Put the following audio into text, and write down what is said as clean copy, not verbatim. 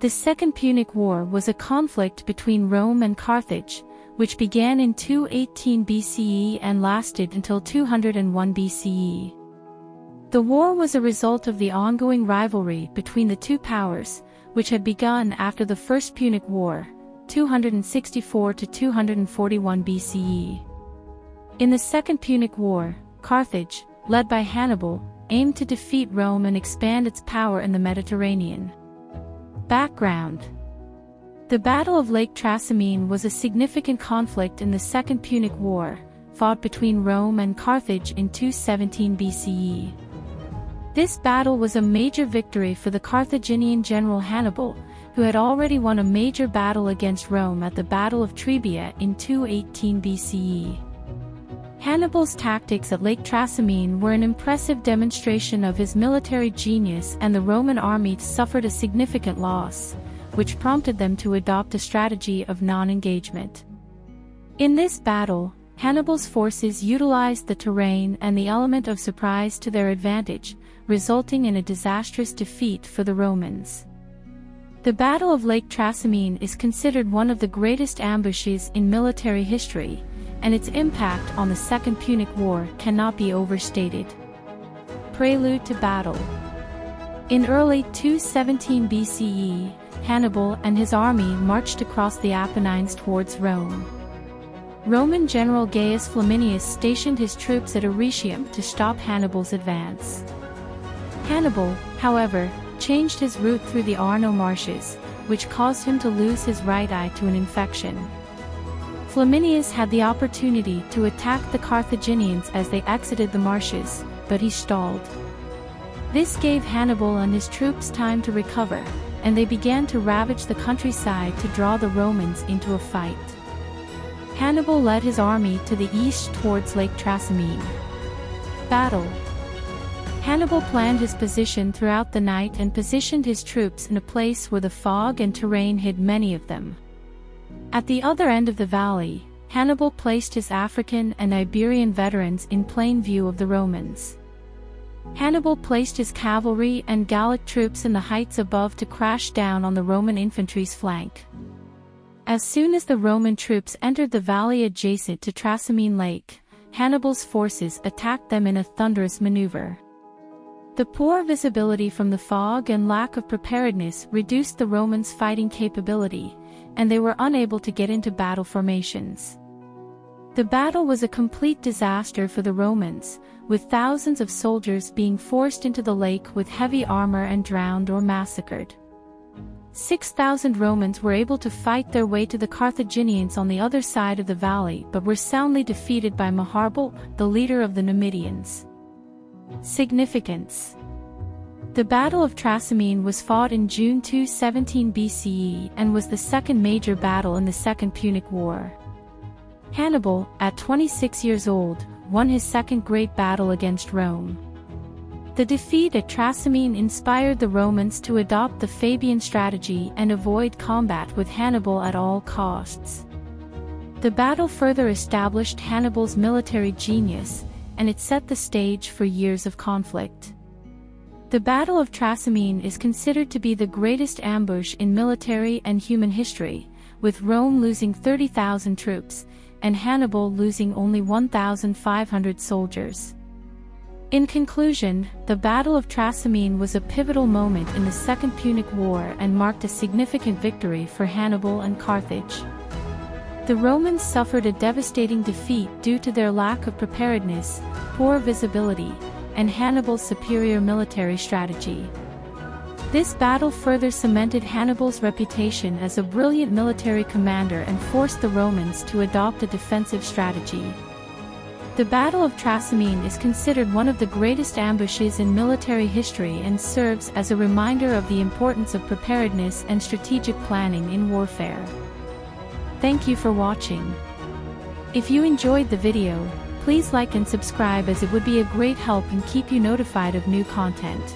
The Second Punic War was a conflict between Rome and Carthage, which began in 218 BCE and lasted until 201 BCE. The war was a result of the ongoing rivalry between the two powers, which had begun after the First Punic War, 264 to 241 BCE. In the Second Punic War, Carthage, led by Hannibal, aimed to defeat Rome and expand its power in the Mediterranean. Background: the Battle of Lake Trasimene was a significant conflict in the Second Punic War, fought between Rome and Carthage in 217 BCE. This battle was a major victory for the Carthaginian general Hannibal, who had already won a major battle against Rome at the Battle of Trebia in 218 BCE. Hannibal's tactics at Lake Trasimene were an impressive demonstration of his military genius, and the Roman army suffered a significant loss, which prompted them to adopt a strategy of non-engagement. In this battle, Hannibal's forces utilized the terrain and the element of surprise to their advantage, resulting in a disastrous defeat for the Romans. The Battle of Lake Trasimene is considered one of the greatest ambushes in military history, and its impact on the Second Punic War cannot be overstated. Prelude to battle. In early 217 BCE, Hannibal and his army marched across the Apennines towards Rome. Roman general Gaius Flaminius stationed his troops at Arretium to stop Hannibal's advance. Hannibal, however, changed his route through the Arno marshes, which caused him to lose his right eye to an infection. Flaminius had the opportunity to attack the Carthaginians as they exited the marshes, but he stalled. This gave Hannibal and his troops time to recover, and they began to ravage the countryside to draw the Romans into a fight. Hannibal led his army to the east towards Lake Trasimene. Battle. Hannibal planned his position throughout the night and positioned his troops in a place where the fog and terrain hid many of them. At the other end of the valley, Hannibal placed his African and Iberian veterans in plain view of the Romans. Hannibal placed his cavalry and Gallic troops in the heights above to crash down on the Roman infantry's flank. As soon as the Roman troops entered the valley adjacent to Trasimene Lake, Hannibal's forces attacked them in a thunderous maneuver. The poor visibility from the fog and lack of preparedness reduced the Romans' fighting capability, and they were unable to get into battle formations. The battle was a complete disaster for the Romans, with thousands of soldiers being forced into the lake with heavy armor and drowned or massacred. 6,000 Romans were able to fight their way to the Carthaginians on the other side of the valley but were soundly defeated by Hannibal, the leader of the Numidians. Significance. The Battle of Trasimene was fought in June 217 BCE and was the second major battle in the Second Punic War. Hannibal, at 26 years old, won his second great battle against Rome. The defeat at Trasimene inspired the Romans to adopt the Fabian strategy and avoid combat with Hannibal at all costs. The battle further established Hannibal's military genius, and it set the stage for years of conflict. The Battle of Trasimene is considered to be the greatest ambush in military and human history, with Rome losing 30,000 troops, and Hannibal losing only 1,500 soldiers. In conclusion, the Battle of Trasimene was a pivotal moment in the Second Punic War and marked a significant victory for Hannibal and Carthage. The Romans suffered a devastating defeat due to their lack of preparedness, poor visibility, and Hannibal's superior military strategy. This battle further cemented Hannibal's reputation as a brilliant military commander and forced the Romans to adopt a defensive strategy. The Battle of Trasimene is considered one of the greatest ambushes in military history and serves as a reminder of the importance of preparedness and strategic planning in warfare. Thank you for watching. If you enjoyed the video, please like and subscribe, as it would be a great help and keep you notified of new content.